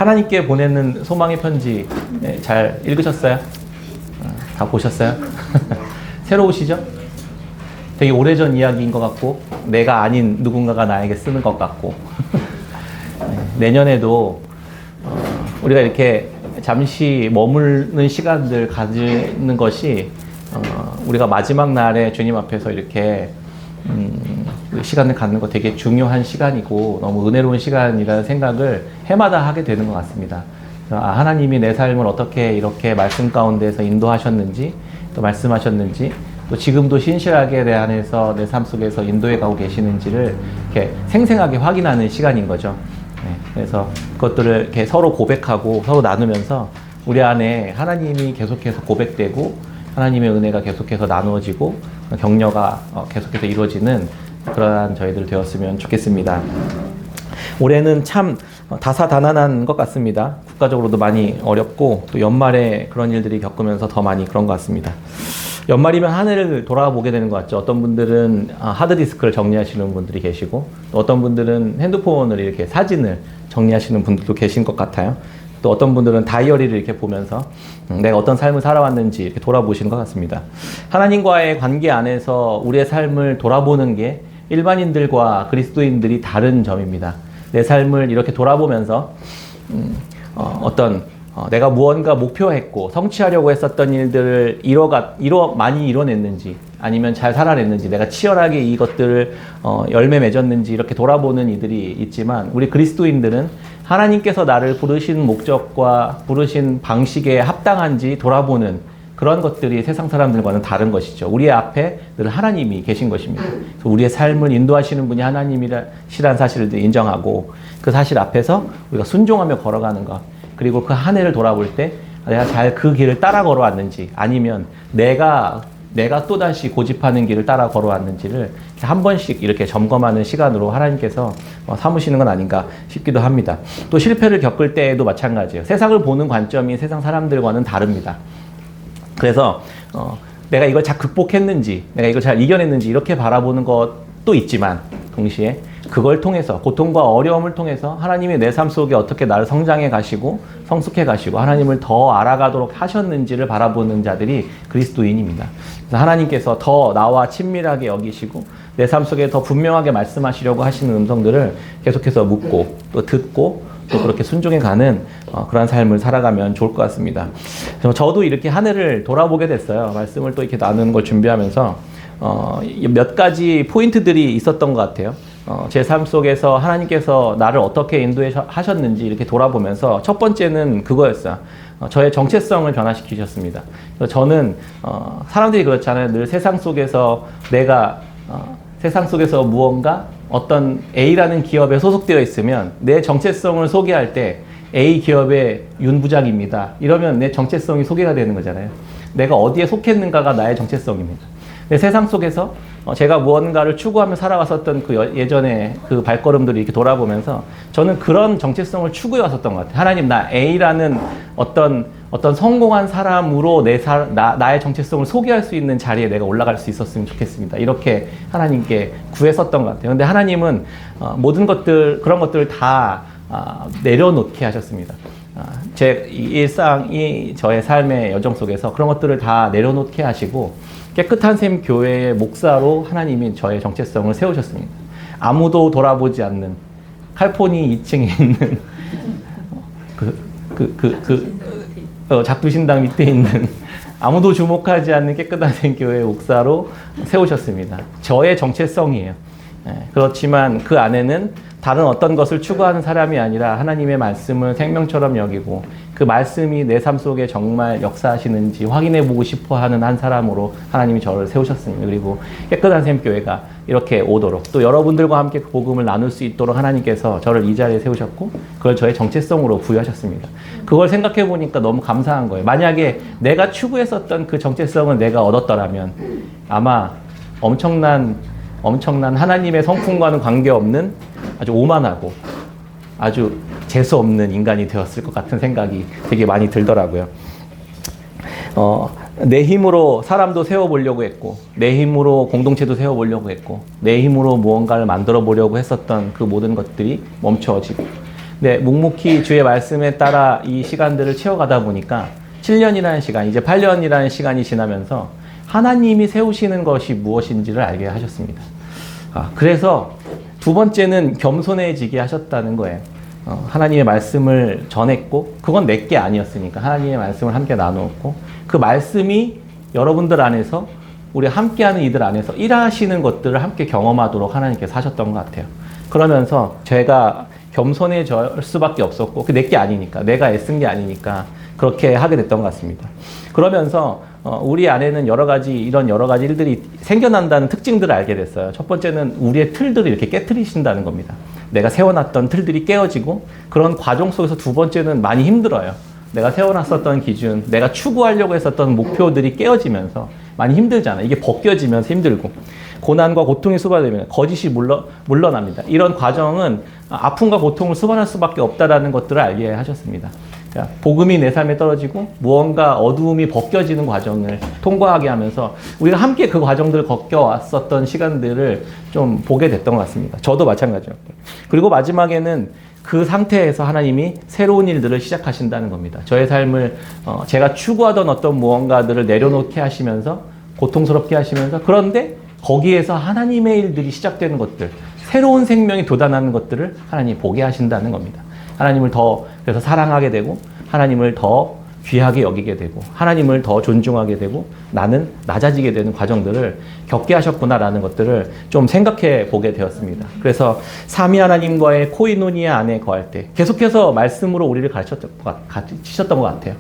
하나님께 보내는 소망의 편지 잘 읽으셨어요? 다 보셨어요? 새로우시죠? 되게 오래전 이야기인 것 같고 내가 아닌 누군가가 나에게 쓰는 것 같고 내년에도 우리가 이렇게 잠시 머무는 시간들 가지는 것이 우리가 마지막 날에 주님 앞에서 이렇게 그 시간을 갖는 거 되게 중요한 시간이고 너무 은혜로운 시간이라는 생각을 해마다 하게 되는 것 같습니다. 하나님이 내 삶을 어떻게 이렇게 말씀 가운데서 인도하셨는지 또 말씀하셨는지 또 지금도 신실하게 내 안에서 내 삶 속에서 인도해 가고 계시는지를 이렇게 생생하게 확인하는 시간인 거죠. 그래서 그것들을 이렇게 서로 고백하고 서로 나누면서 우리 안에 하나님이 계속해서 고백되고 하나님의 은혜가 계속해서 나누어지고 격려가 계속해서 이루어지는 그러한 저희들 되었으면 좋겠습니다. 올해는 참 다사다난한 것 같습니다. 국가적으로도 많이 어렵고 또 연말에 그런 일들이 겪으면서 더 많이 그런 것 같습니다. 연말이면 한 해를 돌아보게 되는 것 같죠. 어떤 분들은 하드디스크를 정리하시는 분들이 계시고 또 어떤 분들은 핸드폰을 이렇게 사진을 정리하시는 분들도 계신 것 같아요. 또 어떤 분들은 다이어리를 이렇게 보면서 내가 어떤 삶을 살아왔는지 이렇게 돌아보시는 것 같습니다. 하나님과의 관계 안에서 우리의 삶을 돌아보는 게 일반인들과 그리스도인들이 다른 점입니다. 내 삶을 이렇게 돌아보면서 내가 무언가 목표했고 성취하려고 했었던 일들을 많이 이뤄냈는지 아니면 잘 살아냈는지 내가 치열하게 이것들을 열매 맺었는지 이렇게 돌아보는 이들이 있지만 우리 그리스도인들은 하나님께서 나를 부르신 목적과 부르신 방식에 합당한지 돌아보는 그런 것들이 세상 사람들과는 다른 것이죠. 우리 앞에 늘 하나님이 계신 것입니다. 그래서 우리의 삶을 인도하시는 분이 하나님이시라는 사실을 인정하고 그 사실 앞에서 우리가 순종하며 걸어가는 것 그리고 그 한 해를 돌아볼 때 내가 잘 그 길을 따라 걸어왔는지 아니면 내가 또다시 고집하는 길을 따라 걸어왔는지를 한 번씩 이렇게 점검하는 시간으로 하나님께서 삼으시는 건 아닌가 싶기도 합니다. 또 실패를 겪을 때에도 마찬가지예요. 세상을 보는 관점이 세상 사람들과는 다릅니다. 그래서 내가 이걸 잘 극복했는지 내가 이걸 잘 이겨냈는지 이렇게 바라보는 것도 있지만 동시에 그걸 통해서 고통과 어려움을 통해서 하나님이 내 삶 속에 어떻게 나를 성장해 가시고 성숙해 가시고 하나님을 더 알아가도록 하셨는지를 바라보는 자들이 그리스도인입니다. 그래서 하나님께서 더 나와 친밀하게 여기시고 내 삶 속에 더 분명하게 말씀하시려고 하시는 음성들을 계속해서 묻고 또 듣고 또 그렇게 순종해 가는 그런 삶을 살아가면 좋을 것 같습니다. 저도 이렇게 한 해를 돌아보게 됐어요. 말씀을 또 이렇게 나누는 걸 준비하면서 몇 가지 포인트들이 있었던 것 같아요. 제 삶 속에서 하나님께서 나를 어떻게 인도하셨는지 이렇게 돌아보면서 첫 번째는 그거였어요. 저의 정체성을 변화시키셨습니다. 저는 사람들이 그렇잖아요. 늘 세상 속에서 세상 속에서 무언가 어떤 A라는 기업에 소속되어 있으면 내 정체성을 소개할 때 A 기업의 윤 부장입니다. 이러면 내 정체성이 소개가 되는 거잖아요. 내가 어디에 속했는가가 나의 정체성입니다. 내 세상 속에서 제가 무언가를 추구하며 살아왔었던 그 예전에 그 발걸음들을 이렇게 돌아보면서 저는 그런 정체성을 추구해 왔었던 것 같아요. 하나님, 나 A라는 어떤 성공한 사람으로 나의 정체성을 소개할 수 있는 자리에 내가 올라갈 수 있었으면 좋겠습니다. 이렇게 하나님께 구했었던 것 같아요. 근데 하나님은 모든 것들, 그런 것들을 다 내려놓게 하셨습니다. 제 일상이 저의 삶의 여정 속에서 그런 것들을 다 내려놓게 하시고 깨끗한 샘 교회의 목사로 하나님이 저의 정체성을 세우셨습니다. 아무도 돌아보지 않는 칼포니 2층에 있는 작두신당 밑에 있는 아무도 주목하지 않는 깨끗한 샘 교회의 목사로 세우셨습니다. 저의 정체성이에요. 그렇지만 그 안에는 다른 어떤 것을 추구하는 사람이 아니라 하나님의 말씀을 생명처럼 여기고 그 말씀이 내 삶 속에 정말 역사하시는지 확인해보고 싶어하는 한 사람으로 하나님이 저를 세우셨습니다. 그리고 깨끗한 샘 교회가 이렇게 오도록 또 여러분들과 함께 그 복음을 나눌 수 있도록 하나님께서 저를 이 자리에 세우셨고 그걸 저의 정체성으로 부여하셨습니다. 그걸 생각해 보니까 너무 감사한 거예요. 만약에 내가 추구했었던 그 정체성을 내가 얻었더라면 아마 엄청난 하나님의 성품과는 관계없는 아주 오만하고 아주 재수없는 인간이 되었을 것 같은 생각이 되게 많이 들더라고요. 내 힘으로 사람도 세워보려고 했고 내 힘으로 공동체도 세워보려고 했고 내 힘으로 무언가를 만들어 보려고 했었던 그 모든 것들이 멈춰지고 네, 묵묵히 주의 말씀에 따라 이 시간들을 채워가다 보니까 7년이라는 시간, 이제 8년이라는 시간이 지나면서 하나님이 세우시는 것이 무엇인지를 알게 하셨습니다. 그래서 두 번째는 겸손해지게 하셨다는 거예요. 하나님의 말씀을 전했고, 그건 내게 아니었으니까 하나님의 말씀을 함께 나누었고, 그 말씀이 여러분들 안에서, 우리 함께하는 이들 안에서 일하시는 것들을 함께 경험하도록 하나님께서 하셨던 것 같아요. 그러면서 제가 겸손해질 수밖에 없었고, 그 내게 아니니까, 내가 애쓴 게 아니니까 그렇게 하게 됐던 것 같습니다. 그러면서 우리 안에는 여러 가지 일들이 생겨난다는 특징들을 알게 됐어요. 첫 번째는 우리의 틀들을 이렇게 깨트리신다는 겁니다. 내가 세워놨던 틀들이 깨어지고, 그런 과정 속에서 두 번째는 많이 힘들어요. 내가 세워놨었던 기준, 내가 추구하려고 했었던 목표들이 깨어지면서 많이 힘들잖아요. 이게 벗겨지면서 힘들고, 고난과 고통이 수반되면 거짓이 물러납니다. 이런 과정은 아픔과 고통을 수반할 수밖에 없다라는 것들을 알게 하셨습니다. 그러니까 복음이 내 삶에 떨어지고 무언가 어두움이 벗겨지는 과정을 통과하게 하면서 우리가 함께 그 과정들을 겪어왔었던 시간들을 좀 보게 됐던 것 같습니다. 저도 마찬가지였고. 그리고 마지막에는 그 상태에서 하나님이 새로운 일들을 시작하신다는 겁니다. 저의 삶을 제가 추구하던 어떤 무언가들을 내려놓게 하시면서, 고통스럽게 하시면서, 그런데 거기에서 하나님의 일들이 시작되는 것들, 새로운 생명이 돋아나는 것들을 하나님이 보게 하신다는 겁니다. 하나님을 더 그래서 사랑하게 되고, 하나님을 더 귀하게 여기게 되고, 하나님을 더 존중하게 되고, 나는 낮아지게 되는 과정들을 겪게 하셨구나라는 것들을 좀 생각해 보게 되었습니다. 그래서 삼위 하나님과의 코이노니아 안에 거할 때 계속해서 말씀으로 우리를 가르치셨던 것 같아요.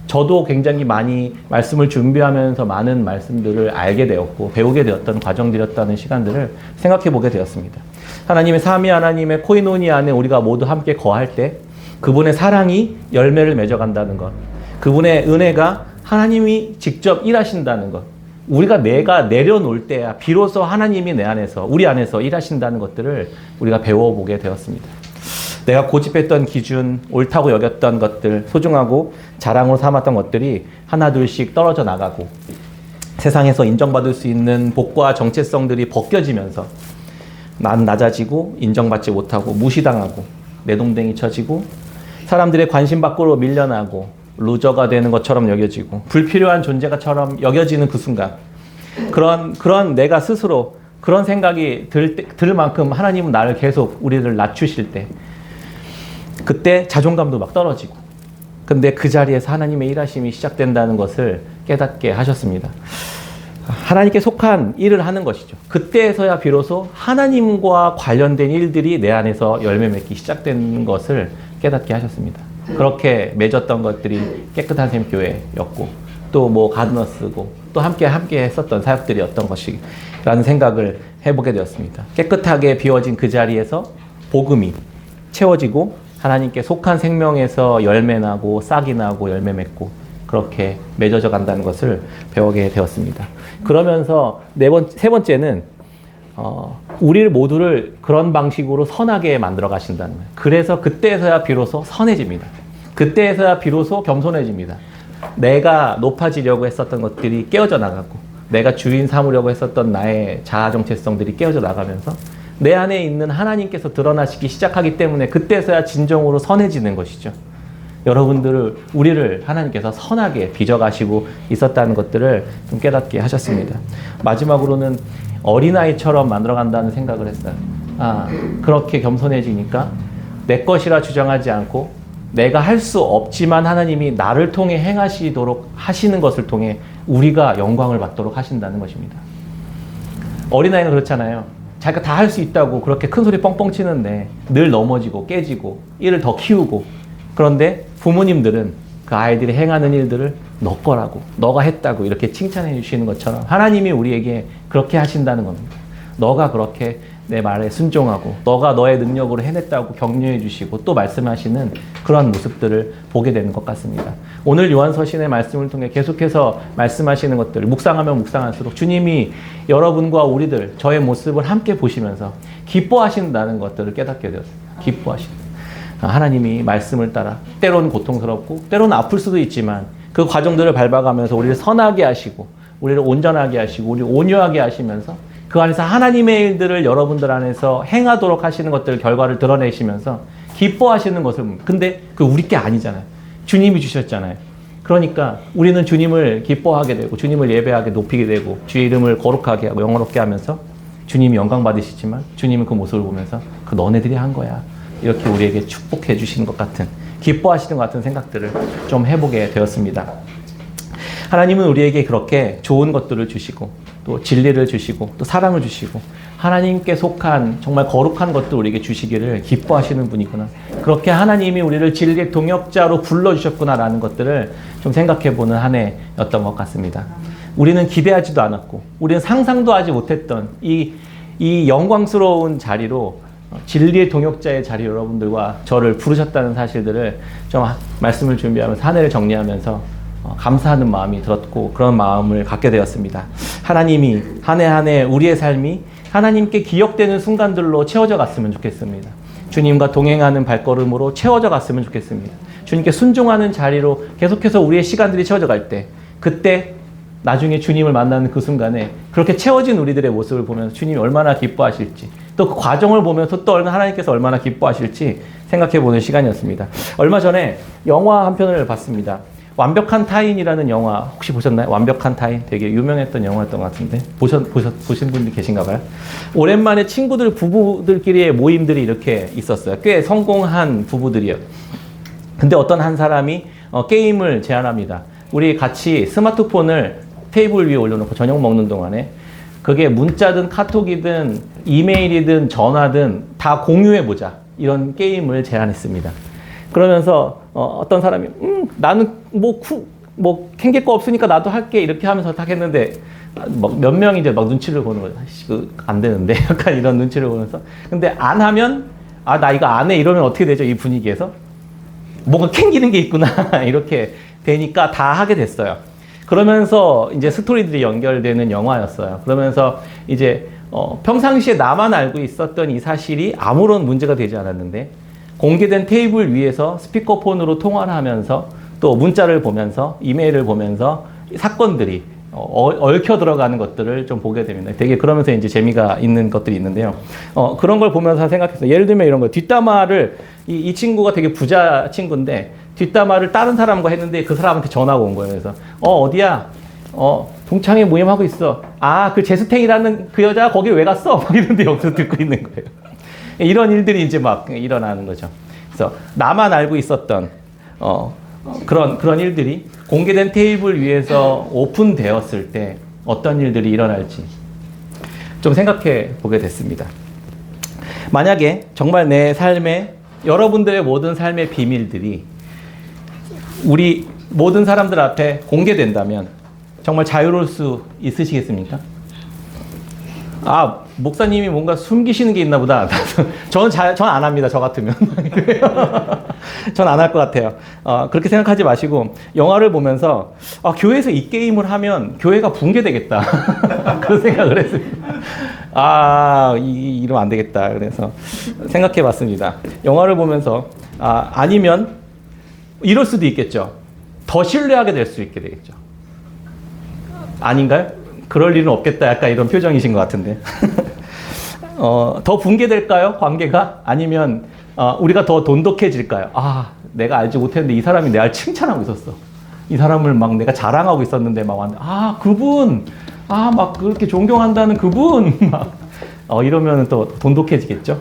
저도 굉장히 많이 말씀을 준비하면서 많은 말씀들을 알게 되었고 배우게 되었던 과정들이었다는 시간들을 생각해 보게 되었습니다. 하나님의 삼위 하나님의 코이노니아 안에 우리가 모두 함께 거할 때 그분의 사랑이 열매를 맺어간다는 것, 그분의 은혜가 하나님이 직접 일하신다는 것, 내가 내려놓을 때야 비로소 하나님이 내 안에서, 우리 안에서 일하신다는 것들을 우리가 배워보게 되었습니다. 내가 고집했던 기준, 옳다고 여겼던 것들, 소중하고 자랑으로 삼았던 것들이 하나둘씩 떨어져 나가고, 세상에서 인정받을 수 있는 복과 정체성들이 벗겨지면서 난 낮아지고 인정받지 못하고 무시당하고 내동댕이 쳐지고 사람들의 관심 밖으로 밀려나고 루저가 되는 것처럼 여겨지고 불필요한 존재가처럼 여겨지는 그 순간, 그런 내가 스스로 그런 생각이 들 만큼 하나님은 나를 계속 우리를 낮추실 때, 그때 자존감도 막 떨어지고, 근데 그 자리에서 하나님의 일하심이 시작된다는 것을 깨닫게 하셨습니다. 하나님께 속한 일을 하는 것이죠. 그때에서야 비로소 하나님과 관련된 일들이 내 안에서 열매 맺기 시작된 것을 깨닫게 하셨습니다. 그렇게 맺었던 것들이 깨끗한 샘 교회였고, 또 뭐 가드너스고, 또 함께 했었던 사역들이었던 것이라는 생각을 해보게 되었습니다. 깨끗하게 비워진 그 자리에서 복음이 채워지고 하나님께 속한 생명에서 열매 나고 싹이 나고 열매 맺고 그렇게 맺어져 간다는 것을 배우게 되었습니다. 그러면서 세 번째는 우리를 모두를 그런 방식으로 선하게 만들어 가신다는 거예요. 그래서 그때에서야 비로소 선해집니다. 그때에서야 비로소 겸손해집니다. 내가 높아지려고 했었던 것들이 깨어져 나가고, 내가 주인 삼으려고 했었던 나의 자아 정체성들이 깨어져 나가면서 내 안에 있는 하나님께서 드러나시기 시작하기 때문에 그때서야 진정으로 선해지는 것이죠. 우리를 하나님께서 선하게 빚어가시고 있었다는 것들을 좀 깨닫게 하셨습니다. 마지막으로는 어린아이처럼 만들어간다는 생각을 했어요. 그렇게 겸손해지니까 내 것이라 주장하지 않고 내가 할 수 없지만 하나님이 나를 통해 행하시도록 하시는 것을 통해 우리가 영광을 받도록 하신다는 것입니다. 어린아이는 그렇잖아요. 자기가 다 할 수 있다고 그렇게 큰 소리 뻥뻥 치는데 늘 넘어지고 깨지고 일을 더 키우고, 그런데 부모님들은 그 아이들이 행하는 일들을 너 거라고, 너가 했다고 이렇게 칭찬해 주시는 것처럼 하나님이 우리에게 그렇게 하신다는 겁니다. 너가 그렇게 내 말에 순종하고 너가 너의 능력으로 해냈다고 격려해 주시고 또 말씀하시는 그런 모습들을 보게 되는 것 같습니다. 오늘 요한서신의 말씀을 통해 계속해서 말씀하시는 것들, 묵상하면 묵상할수록 주님이 여러분과 우리들, 저의 모습을 함께 보시면서 기뻐하신다는 것들을 깨닫게 되었습니다. 기뻐하신다. 하나님이 말씀을 따라 때로는 고통스럽고 때로는 아플 수도 있지만 그 과정들을 밟아가면서 우리를 선하게 하시고 우리를 온전하게 하시고 우리를 온유하게 하시면서 그 안에서 하나님의 일들을 여러분들 안에서 행하도록 하시는 것들 결과를 드러내시면서 기뻐하시는 것을 봅니다. 근데 그 우리 게 아니잖아요. 주님이 주셨잖아요. 그러니까 우리는 주님을 기뻐하게 되고 주님을 예배하게 높이게 되고 주의 이름을 거룩하게 하고 영화롭게 하면서 주님이 영광 받으시지만 주님은 그 모습을 보면서 그 너네들이 한 거야. 이렇게 우리에게 축복해 주시는 것 같은, 기뻐하시는 것 같은 생각들을 좀 해보게 되었습니다. 하나님은 우리에게 그렇게 좋은 것들을 주시고 또 진리를 주시고 또 사랑을 주시고 하나님께 속한 정말 거룩한 것들 우리에게 주시기를 기뻐하시는 분이구나. 그렇게 하나님이 우리를 진리의 동역자로 불러주셨구나라는 것들을 좀 생각해보는 한 해였던 것 같습니다. 우리는 기대하지도 않았고 우리는 상상도 하지 못했던 이 영광스러운 자리로 진리의 동역자의 자리 여러분들과 저를 부르셨다는 사실들을 좀 말씀을 준비하면서 한 해를 정리하면서 감사하는 마음이 들었고 그런 마음을 갖게 되었습니다. 하나님이 한 해 한 해 우리의 삶이 하나님께 기억되는 순간들로 채워져 갔으면 좋겠습니다. 주님과 동행하는 발걸음으로 채워져 갔으면 좋겠습니다. 주님께 순종하는 자리로 계속해서 우리의 시간들이 채워져 갈 때, 그때 나중에 주님을 만나는 그 순간에 그렇게 채워진 우리들의 모습을 보면서 주님이 얼마나 기뻐하실지, 또 그 과정을 보면서 또 하나님께서 얼마나 기뻐하실지 생각해보는 시간이었습니다. 얼마 전에 영화 한 편을 봤습니다. 완벽한 타인이라는 영화 혹시 보셨나요? 완벽한 타인 되게 유명했던 영화였던 것 같은데 보신 분들 계신가 봐요. 오랜만에 친구들 부부들끼리의 모임들이 이렇게 있었어요. 꽤 성공한 부부들이요. 근데 어떤 한 사람이 게임을 제안합니다. 우리 같이 스마트폰을 테이블 위에 올려놓고 저녁 먹는 동안에 그게 문자든 카톡이든 이메일이든 전화든 다 공유해보자, 이런 게임을 제안했습니다. 그러면서 어떤 사람이 나는 뭐 캥길 거 없으니까 나도 할게, 이렇게 하면서 딱 했는데 몇 명이 이제 막 눈치를 보는 거예요. 안 되는데 약간 이런 눈치를 보면서. 근데 안 하면 나 이거 안 해 이러면 어떻게 되죠? 이 분위기에서 뭔가 캥기는 게 있구나 이렇게 되니까 다 하게 됐어요. 그러면서 이제 스토리들이 연결되는 영화였어요. 그러면서 이제 평상시에 나만 알고 있었던 이 사실이 아무런 문제가 되지 않았는데 공개된 테이블 위에서 스피커폰으로 통화를 하면서 또 문자를 보면서 이메일을 보면서 사건들이 얽혀 들어가는 것들을 좀 보게 됩니다. 되게 그러면서 이제 재미가 있는 것들이 있는데요. 그런 걸 보면서 생각했어요. 예를 들면 이런 거, 뒷담화를 이 친구가 되게 부자 친구인데 뒷담화를 다른 사람과 했는데 그 사람한테 전화가 온 거예요. 그래서 어디야? 동창회 모임하고 있어. 그 제스탱이라는 그 여자 거기 왜 갔어? 막 이런데 여기서 듣고 있는 거예요. 이런 일들이 이제 막 일어나는 거죠. 그래서 나만 알고 있었던 그런 일들이 공개된 테이블 위에서 오픈되었을 때 어떤 일들이 일어날지 좀 생각해 보게 됐습니다. 만약에 정말 내 삶의, 여러분들의 모든 삶의 비밀들이 우리 모든 사람들 앞에 공개된다면 정말 자유로울 수 있으시겠습니까? 목사님이 뭔가 숨기시는 게 있나 보다. 전 안 합니다. 저 같으면. 전 안 할 것 같아요. 그렇게 생각하지 마시고 영화를 보면서 교회에서 이 게임을 하면 교회가 붕괴되겠다. 그런 생각을 했습니다. 이러면 안 되겠다. 그래서 생각해 봤습니다. 영화를 보면서 아니면 이럴 수도 있겠죠. 더 신뢰하게 될 수 있게 되겠죠. 아닌가요? 그럴 일은 없겠다. 약간 이런 표정이신 것 같은데. 더 붕괴될까요? 관계가? 아니면 우리가 더 돈독해질까요? 내가 알지 못했는데 이 사람이 내가 칭찬하고 있었어. 이 사람을 막 내가 자랑하고 있었는데 막 왔는데 그분! 막 그렇게 존경한다는 그분! 막 이러면 또 돈독해지겠죠?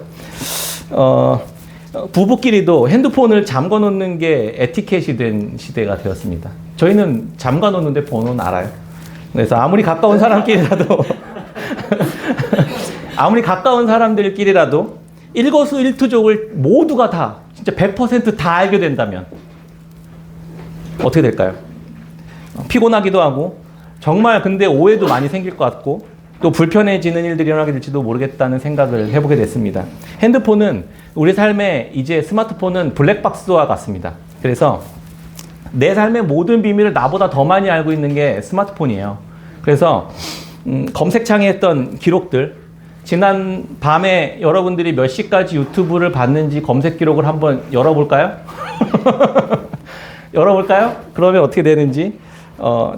부부끼리도 핸드폰을 잠궈 놓는 게 에티켓이 된 시대가 되었습니다. 저희는 잠궈 놓는데 번호는 알아요. 그래서 아무리 가까운 사람끼리라도 아무리 가까운 사람들끼리라도 일거수일투족을 모두가 다 진짜 100% 다 알게 된다면 어떻게 될까요? 피곤하기도 하고 정말 근데 오해도 많이 생길 것 같고 또 불편해지는 일들이 일어나게 될지도 모르겠다는 생각을 해보게 됐습니다. 핸드폰은 우리 삶에 이제 스마트폰은 블랙박스와 같습니다. 그래서 내 삶의 모든 비밀을 나보다 더 많이 알고 있는 게 스마트폰이에요. 그래서 검색창에 했던 기록들, 지난 밤에 여러분들이 몇 시까지 유튜브를 봤는지 검색 기록을 한번 열어볼까요? 열어볼까요? 그러면 어떻게 되는지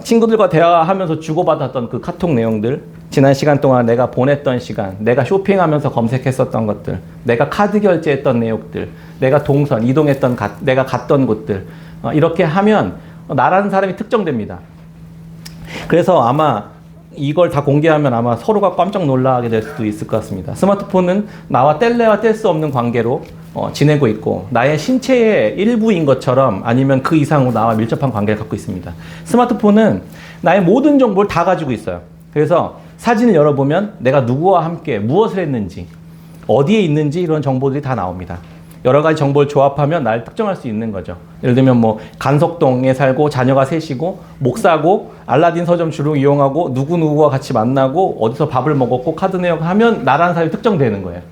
친구들과 대화하면서 주고받았던 그 카톡 내용들, 지난 시간 동안 내가 보냈던 시간, 내가 쇼핑하면서 검색했었던 것들, 내가 카드 결제했던 내용들, 내가 이동했던 내가 갔던 곳들, 이렇게 하면 나라는 사람이 특정됩니다. 그래서 아마 이걸 다 공개하면 아마 서로가 깜짝 놀라게 될 수도 있을 것 같습니다. 스마트폰은 나와 뗄래야 뗄 수 없는 관계로 지내고 있고, 나의 신체의 일부인 것처럼 아니면 그 이상으로 나와 밀접한 관계를 갖고 있습니다. 스마트폰은 나의 모든 정보를 다 가지고 있어요. 그래서 사진을 열어보면 내가 누구와 함께 무엇을 했는지, 어디에 있는지 이런 정보들이 다 나옵니다. 여러 가지 정보를 조합하면 나를 특정할 수 있는 거죠. 예를 들면 뭐 간석동에 살고 자녀가 셋이고 목사고 알라딘 서점 주로 이용하고 누구누구와 같이 만나고 어디서 밥을 먹었고 카드 내역 하면 나라는 사람이 특정되는 거예요.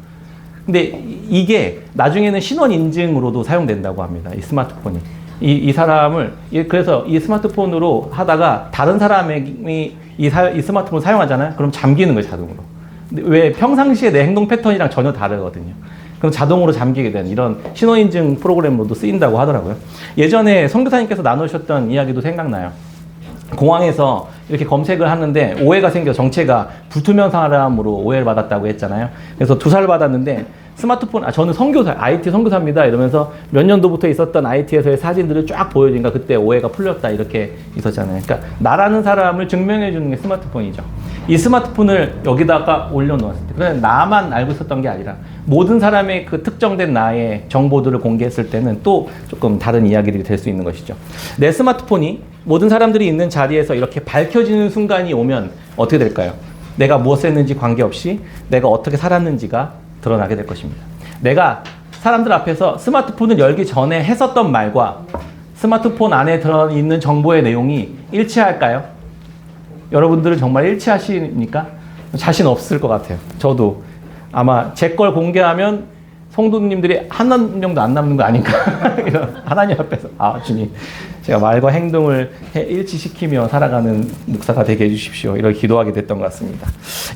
근데 이게 나중에는 신원 인증으로도 사용된다고 합니다. 이 스마트폰이. 이 사람을, 그래서 이 스마트폰으로 하다가 다른 사람이 이 스마트폰을 사용하잖아요. 그럼 잠기는 거예요, 자동으로. 근데 왜 평상시에 내 행동 패턴이랑 전혀 다르거든요. 그럼 자동으로 잠기게 되는 이런 신원인증 프로그램으로도 쓰인다고 하더라고요. 예전에 선교사님께서 나누셨던 이야기도 생각나요. 공항에서 이렇게 검색을 하는데 오해가 생겨 정체가 불투명 사람으로 오해를 받았다고 했잖아요. 그래서 조사를 받았는데 스마트폰, 저는 선교사, IT 선교사입니다 이러면서 몇 년도부터 있었던 IT에서의 사진들을 쫙 보여주니까 그때 오해가 풀렸다 이렇게 있었잖아요. 그러니까 나라는 사람을 증명해 주는 게 스마트폰이죠. 이 스마트폰을 여기다가 올려놓았을 때, 그냥 나만 알고 있었던 게 아니라 모든 사람의 그 특정된 나의 정보들을 공개했을 때는 또 조금 다른 이야기들이 될 수 있는 것이죠. 내 스마트폰이 모든 사람들이 있는 자리에서 이렇게 밝혀지는 순간이 오면 어떻게 될까요? 내가 무엇을 했는지 관계없이 내가 어떻게 살았는지가 드러나게 될 것입니다. 내가 사람들 앞에서 스마트폰을 열기 전에 했었던 말과 스마트폰 안에 들어있는 정보의 내용이 일치할까요? 여러분들은 정말 일치하십니까? 자신 없을 것 같아요. 저도 아마 제 걸 공개하면 성도님들이 한 명도 안 남는 거 아닌가. 하나님 앞에서 주님 제가 말과 행동을 일치시키며 살아가는 목사가 되게 해주십시오. 이렇게 기도하게 됐던 것 같습니다.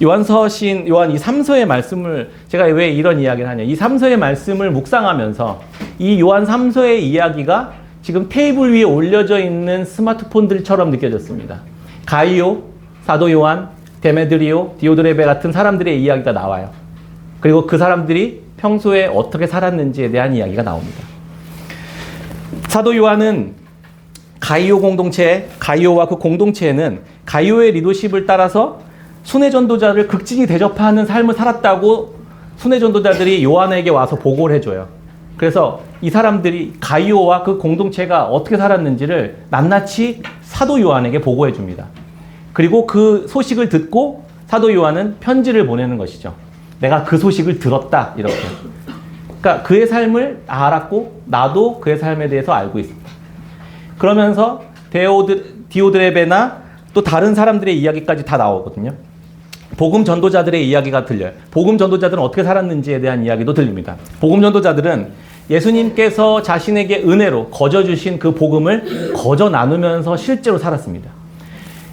요한서신 요한 이 3서의 말씀을 제가 왜 이런 이야기를 하냐. 이 3서의 말씀을 묵상하면서 이 요한 3서의 이야기가 지금 테이블 위에 올려져 있는 스마트폰들처럼 느껴졌습니다. 가이오, 사도 요한, 데메드리오, 디오드레베 같은 사람들의 이야기가 나와요. 그리고 그 사람들이 평소에 어떻게 살았는지에 대한 이야기가 나옵니다. 사도 요한은 가이오 공동체, 가이오와 그 공동체에는 가이오의 리더십을 따라서 순회 전도자를 극진히 대접하는 삶을 살았다고 순회 전도자들이 요한에게 와서 보고를 해줘요. 그래서 이 사람들이 가이오와 그 공동체가 어떻게 살았는지를 낱낱이 사도 요한에게 보고해 줍니다. 그리고 그 소식을 듣고 사도 요한은 편지를 보내는 것이죠. 내가 그 소식을 들었다 이렇게. 그러니까 그의 삶을 알았고 나도 그의 삶에 대해서 알고 있습니다. 그러면서 디오드레베나 또 다른 사람들의 이야기까지 다 나오거든요. 복음 전도자들의 이야기가 들려요. 복음 전도자들은 어떻게 살았는지에 대한 이야기도 들립니다. 복음 전도자들은 예수님께서 자신에게 은혜로 거저 주신 그 복음을 거저 나누면서 실제로 살았습니다.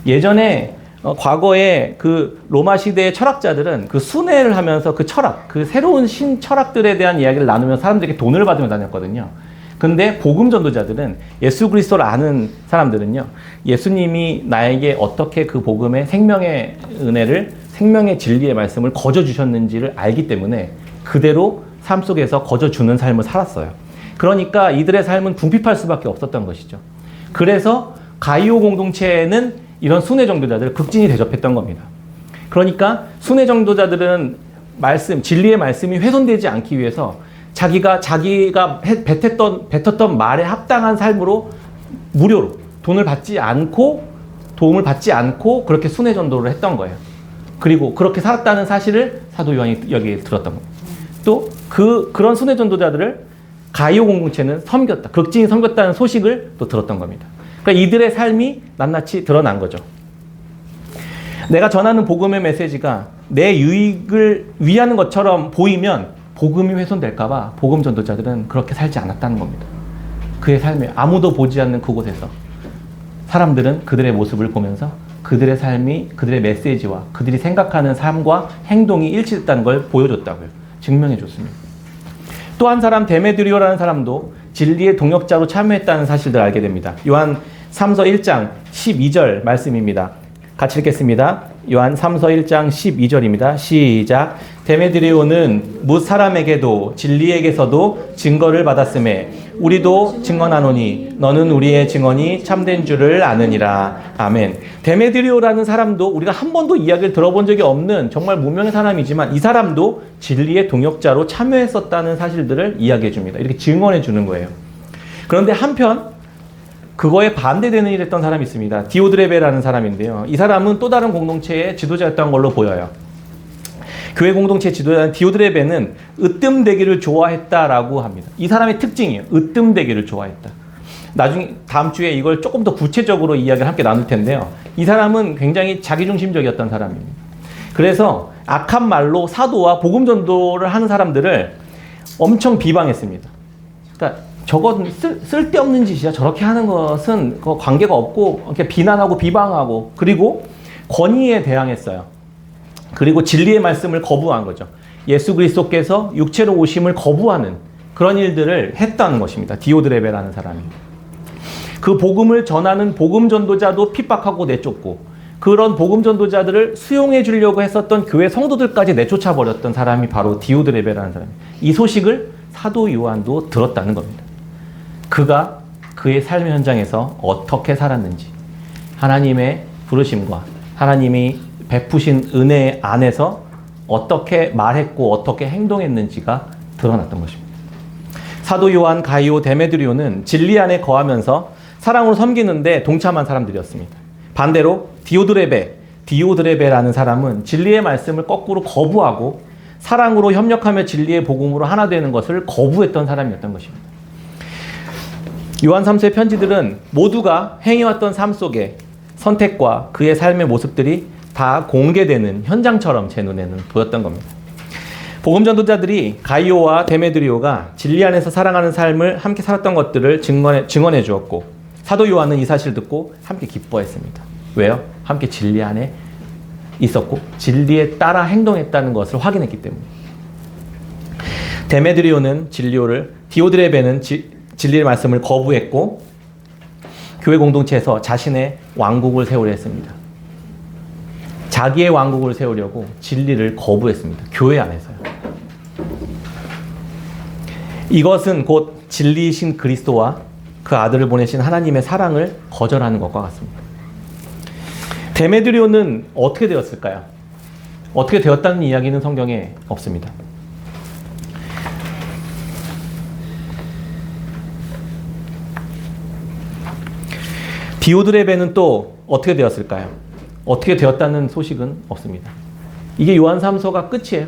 예전에 과거에 그 로마 시대의 철학자들은 그 순회를 하면서 그 철학, 그 새로운 신철학들에 대한 이야기를 나누면서 사람들에게 돈을 받으며 다녔거든요. 근데 복음 전도자들은 예수 그리스도를 아는 사람들은요, 예수님이 나에게 어떻게 그 복음의 생명의 은혜를, 생명의 진리의 말씀을 거저 주셨는지를 알기 때문에 그대로 삶 속에서 거저 주는 삶을 살았어요. 그러니까 이들의 삶은 궁핍할 수밖에 없었던 것이죠. 그래서 가이오 공동체에는 이런 순회 전도자들을 극진히 대접했던 겁니다. 그러니까 순회 전도자들은 진리의 말씀이 훼손되지 않기 위해서 자기가 뱉었던 말에 합당한 삶으로 무료로 도움을 받지 않고 그렇게 순회 전도를 했던 거예요. 그리고 그렇게 살았다는 사실을 사도 요한이 여기에 들었던 겁니다. 또 그런 순회 전도자들을 가이오 공동체는 섬겼다. 극진히 섬겼다는 소식을 또 들었던 겁니다. 그러니까 이들의 삶이 낱낱이 드러난 거죠. 내가 전하는 복음의 메시지가 내 유익을 위하는 것처럼 보이면 복음이 훼손될까봐 복음 전도자들은 그렇게 살지 않았다는 겁니다. 그의 삶에 아무도 보지 않는 그곳에서 사람들은 그들의 모습을 보면서 그들의 삶이 그들의 메시지와 그들이 생각하는 삶과 행동이 일치했다는 걸 보여줬다고요. 증명해 줬습니다. 또 한 사람 데메드리오라는 사람도 진리의 동역자로 참여했다는 사실을 알게 됩니다. 요한 3서 1장 12절 말씀입니다. 같이 읽겠습니다. 요한 3서 1장 12절입니다. 시작. 데메드리오는 뭇 사람에게도 진리에게서도 증거를 받았음에 우리도 증언하노니 너는 우리의 증언이 참된 줄을 아느니라. 아멘. 데메드리오라는 사람도 우리가 한 번도 이야기를 들어본 적이 없는 정말 무명의 사람이지만 이 사람도 진리의 동역자로 참여했었다는 사실들을 이야기해 줍니다. 이렇게 증언해 주는 거예요. 그런데 한편 그거에 반대되는 일을 했던 사람이 있습니다. 디오드레베라는 사람인데요. 이 사람은 또 다른 공동체의 지도자였던 걸로 보여요. 교회 공동체 지도자인 디오드레베는 으뜸되기를 좋아했다라고 합니다. 이 사람의 특징이에요. 으뜸되기를 좋아했다. 나중에 다음 주에 이걸 조금 더 구체적으로 이야기를 함께 나눌 텐데요. 이 사람은 굉장히 자기중심적이었던 사람입니다. 그래서 악한 말로 사도와 복음 전도를 하는 사람들을 엄청 비방했습니다. 그러니까 저건 쓸데없는 짓이야. 저렇게 하는 것은 관계가 없고 이렇게 비난하고 비방하고 그리고 권위에 대항했어요. 그리고 진리의 말씀을 거부한 거죠. 예수 그리스도께서 육체로 오심을 거부하는 그런 일들을 했다는 것입니다. 디오드레베라는 사람이. 그 복음을 전하는 복음 전도자도 핍박하고 내쫓고 그런 복음 전도자들을 수용해 주려고 했었던 교회 성도들까지 내쫓아 버렸던 사람이 바로 디오드레베라는 사람이에요. 이 소식을 사도 요한도 들었다는 겁니다. 그가 그의 삶의 현장에서 어떻게 살았는지 하나님의 부르심과 하나님이 베푸신 은혜 안에서 어떻게 말했고 어떻게 행동했는지가 드러났던 것입니다. 사도 요한, 가이오, 데메드리오는 진리 안에 거하면서 사랑으로 섬기는데 동참한 사람들이었습니다. 반대로 디오드레베라는 사람은 진리의 말씀을 거꾸로 거부하고 사랑으로 협력하며 진리의 복음으로 하나 되는 것을 거부했던 사람이었던 것입니다. 요한 3서의 편지들은 모두가 행해왔던 삶 속에 선택과 그의 삶의 모습들이 다 공개되는 현장처럼 제 눈에는 보였던 겁니다. 복음 전도자들이 가이오와 데메드리오가 진리 안에서 사랑하는 삶을 함께 살았던 것들을 증언해 주었고 사도 요한은 이 사실을 듣고 함께 기뻐했습니다. 왜요? 함께 진리 안에 있었고 진리에 따라 행동했다는 것을 확인했기 때문에. 데메드리오는 진리를, 디오드레베는 진리의 말씀을 거부했고 교회 공동체에서 자신의 왕국을 세우려 했습니다. 자기의 왕국을 세우려고 진리를 거부했습니다. 교회 안에서요. 이것은 곧 진리이신 그리스도와 그 아들을 보내신 하나님의 사랑을 거절하는 것과 같습니다. 데메드리오는 어떻게 되었을까요? 어떻게 되었다는 이야기는 성경에 없습니다. 디오드레베는 또 어떻게 되었을까요? 어떻게 되었다는 소식은 없습니다. 이게 요한 3서가 끝이에요.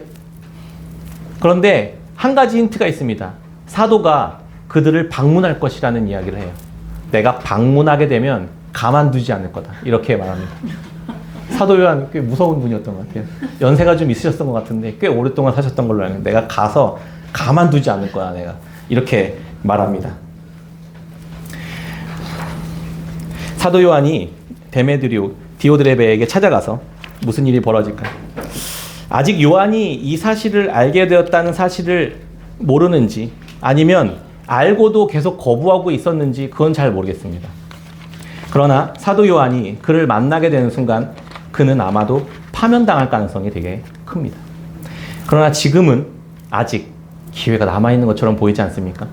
그런데 한 가지 힌트가 있습니다. 사도가 그들을 방문할 것이라는 이야기를 해요. 내가 방문하게 되면 가만두지 않을 거다. 이렇게 말합니다. 사도 요한 꽤 무서운 분이었던 것 같아요. 연세가 좀 있으셨던 것 같은데 꽤 오랫동안 사셨던 걸로 알고 내가 가서 가만두지 않을 거야. 내가 이렇게 말합니다. 사도 요한이 디오드레베에게 찾아가서 무슨 일이 벌어질까요? 아직 요한이 이 사실을 알게 되었다는 사실을 모르는지 아니면 알고도 계속 거부하고 있었는지 그건 잘 모르겠습니다. 그러나 사도 요한이 그를 만나게 되는 순간 그는 아마도 파면당할 가능성이 되게 큽니다. 그러나 지금은 아직 기회가 남아있는 것처럼 보이지 않습니까?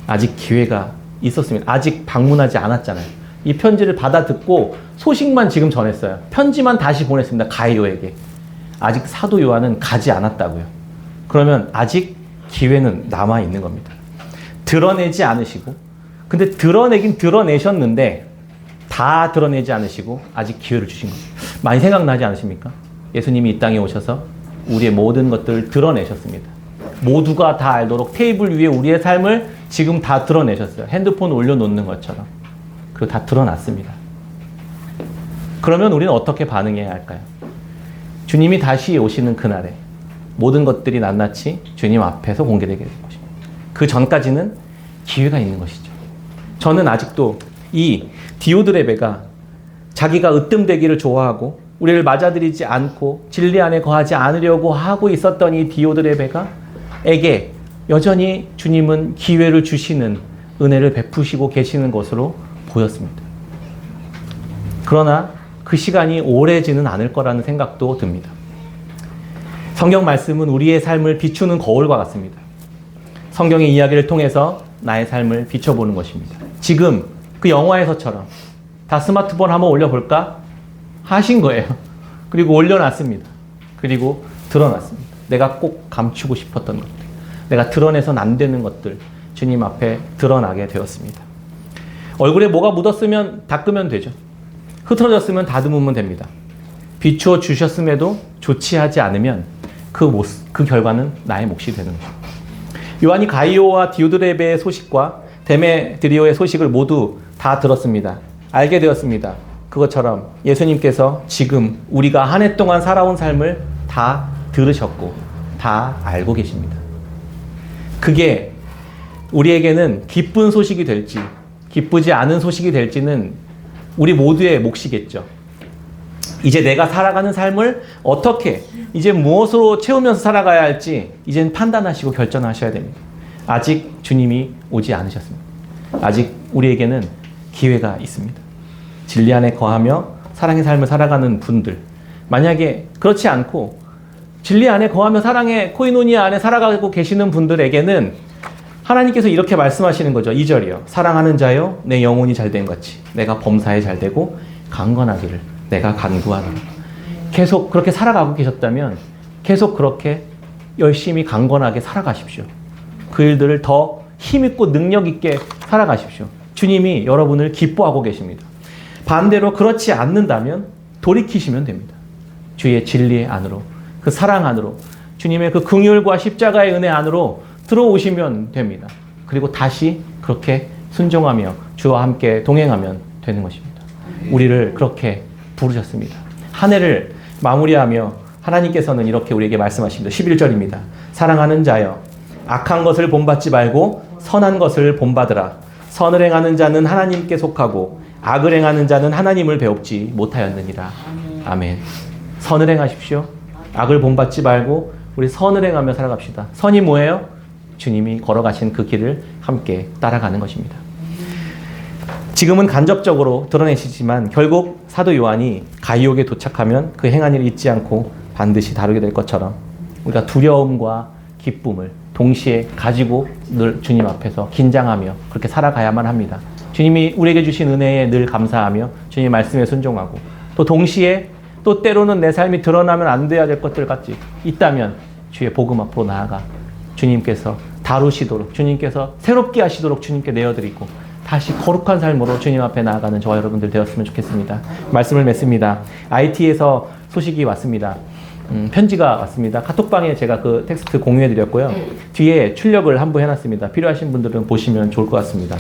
아직 기회가 있었습니다. 아직 방문하지 않았잖아요. 이 편지를 받아 듣고 소식만 지금 전했어요. 편지만 다시 보냈습니다. 가이오에게. 아직 사도 요한은 가지 않았다고요. 그러면 아직 기회는 남아있는 겁니다. 드러내지 않으시고 근데 드러내긴 드러내셨는데 다 드러내지 않으시고 아직 기회를 주신 겁니다. 많이 생각나지 않으십니까? 예수님이 이 땅에 오셔서 우리의 모든 것들을 드러내셨습니다. 모두가 다 알도록 테이블 위에 우리의 삶을 지금 다 드러내셨어요. 핸드폰 올려놓는 것처럼. 그리고 다 드러났습니다. 그러면 우리는 어떻게 반응해야 할까요? 주님이 다시 오시는 그날에 모든 것들이 낱낱이 주님 앞에서 공개되게 될 것입니다. 그 전까지는 기회가 있는 것이죠. 저는 아직도 이 디오드레베가 자기가 으뜸되기를 좋아하고 우리를 맞아들이지 않고 진리 안에 거하지 않으려고 하고 있었던 이 디오드레베에게 여전히 주님은 기회를 주시는 은혜를 베푸시고 계시는 것으로 보였습니다. 그러나 그 시간이 오래지는 않을 거라는 생각도 듭니다. 성경 말씀은 우리의 삶을 비추는 거울과 같습니다. 성경의 이야기를 통해서 나의 삶을 비춰보는 것입니다. 지금 그 영화에서처럼 다 스마트폰 한번 올려볼까? 하신 거예요. 그리고 올려놨습니다. 그리고 드러났습니다. 내가 꼭 감추고 싶었던 것들, 내가 드러내선 안 되는 것들 주님 앞에 드러나게 되었습니다. 얼굴에 뭐가 묻었으면 닦으면 되죠. 흐트러졌으면 다듬으면 됩니다. 비추어 주셨음에도 좋지 하지 않으면 그 결과는 나의 몫이 되는 거죠. 요한이 가이오와 디오드레베의 소식과 데메드리오의 소식을 모두 다 들었습니다. 알게 되었습니다. 그것처럼 예수님께서 지금 우리가 한 해 동안 살아온 삶을 다 들으셨고 다 알고 계십니다. 그게 우리에게는 기쁜 소식이 될지 기쁘지 않은 소식이 될지는 우리 모두의 몫이겠죠. 이제 내가 살아가는 삶을 어떻게, 이제 무엇으로 채우면서 살아가야 할지 이젠 판단하시고 결정하셔야 됩니다. 아직 주님이 오지 않으셨습니다. 아직 우리에게는 기회가 있습니다. 진리 안에 거하며 사랑의 삶을 살아가는 분들, 만약에 그렇지 않고 진리 안에 거하며 사랑의 코이노니아 안에 살아가고 계시는 분들에게는 하나님께서 이렇게 말씀하시는 거죠. 2절이요. 사랑하는 자여 내 영혼이 잘된 같이 내가 범사에 잘되고 강건하기를 내가 간구하노라. 계속 그렇게 살아가고 계셨다면 계속 그렇게 열심히 강건하게 살아가십시오. 그 일들을 더 힘있고 능력있게 살아가십시오. 주님이 여러분을 기뻐하고 계십니다. 반대로 그렇지 않는다면 돌이키시면 됩니다. 주의 진리의 안으로, 그 사랑 안으로, 주님의 그 긍휼과 십자가의 은혜 안으로 들어오시면 됩니다. 그리고 다시 그렇게 순종하며 주와 함께 동행하면 되는 것입니다. 우리를 그렇게 부르셨습니다. 한 해를 마무리하며 하나님께서는 이렇게 우리에게 말씀하십니다. 11절입니다. 사랑하는 자여 악한 것을 본받지 말고 선한 것을 본받으라. 선을 행하는 자는 하나님께 속하고 악을 행하는 자는 하나님을 배웁지 못하였느니라. 아멘. 선을 행하십시오. 악을 본받지 말고 우리 선을 행하며 살아갑시다. 선이 뭐예요? 주님이 걸어가신 그 길을 함께 따라가는 것입니다. 지금은 간접적으로 드러내시지만 결국 사도 요한이 가이옥에 도착하면 그 행한 일을 잊지 않고 반드시 다루게 될 것처럼 우리가 두려움과 기쁨을 동시에 가지고 늘 주님 앞에서 긴장하며 그렇게 살아가야만 합니다. 주님이 우리에게 주신 은혜에 늘 감사하며 주님 말씀에 순종하고 또 동시에 또 때로는 내 삶이 드러나면 안 돼야 될 것들 같이 있다면 주의 복음 앞으로 나아가 주님께서 다루시도록, 주님께서 새롭게 하시도록 주님께 내어드리고 다시 거룩한 삶으로 주님 앞에 나아가는 저와 여러분들 되었으면 좋겠습니다. 말씀을 맺습니다. IT에서 소식이 왔습니다. 편지가 왔습니다. 카톡방에 제가 그 텍스트 공유해드렸고요. 뒤에 출력을 한부 해놨습니다. 필요하신 분들은 보시면 좋을 것 같습니다.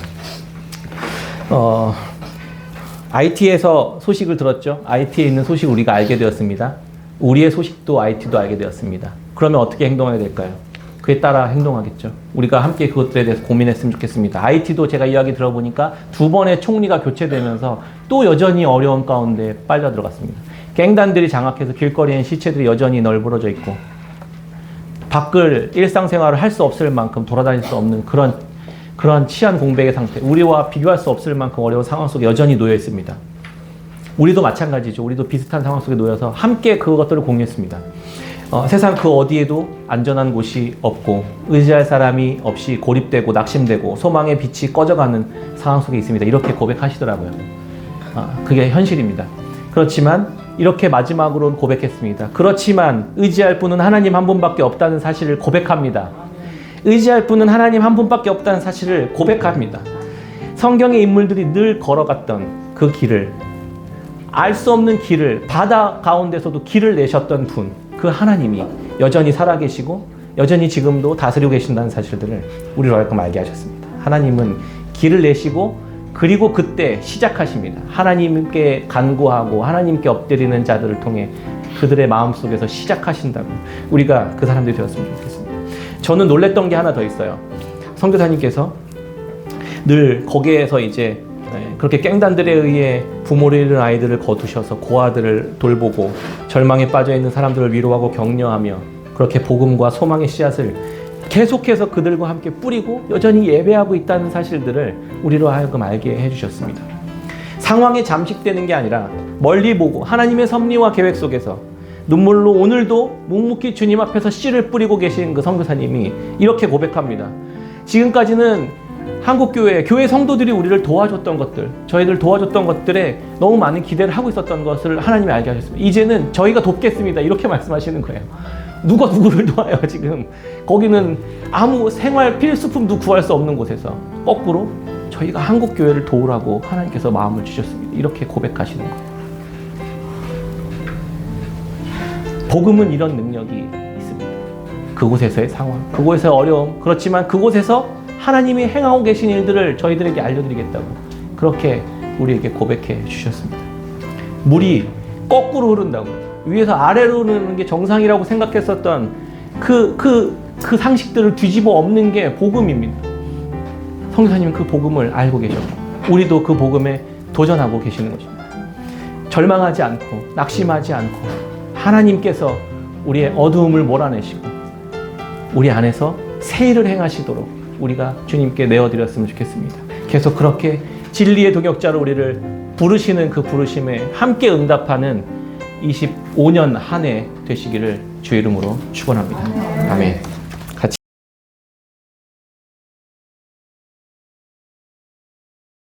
IT에서 소식을 들었죠. IT에 있는 소식을 우리가 알게 되었습니다. 우리의 소식도 IT도 알게 되었습니다. 그러면 어떻게 행동해야 될까요? 그에 따라 행동하겠죠. 우리가 함께 그것들에 대해서 고민했으면 좋겠습니다. IT도 제가 이야기 들어보니까 2번의 총리가 교체되면서 또 여전히 어려운 가운데 빨려 들어갔습니다. 갱단들이 장악해서 길거리엔 시체들이 여전히 널브러져 있고 밖을 일상생활을 할 수 없을 만큼 돌아다닐 수 없는 그런 치안 공백의 상태, 우리와 비교할 수 없을 만큼 어려운 상황 속에 여전히 놓여 있습니다. 우리도 마찬가지죠. 우리도 비슷한 상황 속에 놓여서 함께 그것들을 공유했습니다. 세상 그 어디에도 안전한 곳이 없고 의지할 사람이 없이 고립되고 낙심되고 소망의 빛이 꺼져가는 상황 속에 있습니다. 이렇게 고백하시더라고요. 그게 현실입니다. 그렇지만 이렇게 마지막으로 고백했습니다. 그렇지만 의지할 분은 하나님 한 분밖에 없다는 사실을 고백합니다. 의지할 분은 하나님 한 분밖에 없다는 사실을 고백합니다. 성경의 인물들이 늘 걸어갔던 그 길을, 알 수 없는 길을, 바다 가운데서도 길을 내셨던 분, 그 하나님이 여전히 살아계시고 여전히 지금도 다스리고 계신다는 사실들을 우리로 하여금 알게 하셨습니다. 하나님은 길을 내시고 그리고 그때 시작하십니다. 하나님께 간구하고 하나님께 엎드리는 자들을 통해 그들의 마음속에서 시작하신다고 우리가 그 사람들이 되었으면 좋겠습니다. 저는 놀랬던 게 하나 더 있어요. 선교사님께서 늘 거기에서 이제 그렇게 깽단들에 의해 부모를 잃은 아이들을 거두셔서 고아들을 돌보고 절망에 빠져있는 사람들을 위로하고 격려하며 그렇게 복음과 소망의 씨앗을 계속해서 그들과 함께 뿌리고 여전히 예배하고 있다는 사실들을 우리로 하여금 알게 해주셨습니다. 상황에 잠식되는 게 아니라 멀리 보고 하나님의 섭리와 계획 속에서 눈물로 오늘도 묵묵히 주님 앞에서 씨를 뿌리고 계신 그 선교사님이 이렇게 고백합니다. 지금까지는 한국교회, 교회 성도들이 우리를 도와줬던 것들, 저희들 도와줬던 것들에 너무 많은 기대를 하고 있었던 것을 하나님이 알게 하셨습니다. 이제는 저희가 돕겠습니다. 이렇게 말씀하시는 거예요. 누가 누구를 도와요, 지금. 거기는 아무 생활 필수품도 구할 수 없는 곳에서 거꾸로 저희가 한국교회를 도우라고 하나님께서 마음을 주셨습니다. 이렇게 고백하시는 거예요. 복음은 이런 능력이 있습니다. 그곳에서의 상황, 그곳에서의 어려움, 그렇지만 그곳에서 하나님이 행하고 계신 일들을 저희들에게 알려드리겠다고 그렇게 우리에게 고백해 주셨습니다. 물이 거꾸로 흐른다고, 위에서 아래로 흐르는 게 정상이라고 생각했었던 그 상식들을 뒤집어 엎는 게 복음입니다. 선교사님은 그 복음을 알고 계셨고 우리도 그 복음에 도전하고 계시는 것입니다. 절망하지 않고 낙심하지 않고 하나님께서 우리의 어두움을 몰아내시고 우리 안에서 새 일을 행하시도록 우리가 주님께 내어드렸으면 좋겠습니다. 계속 그렇게 진리의 동역자로 우리를 부르시는 그 부르심에 함께 응답하는 25년 한 해 되시기를 주의 이름으로 축원합니다. 아멘.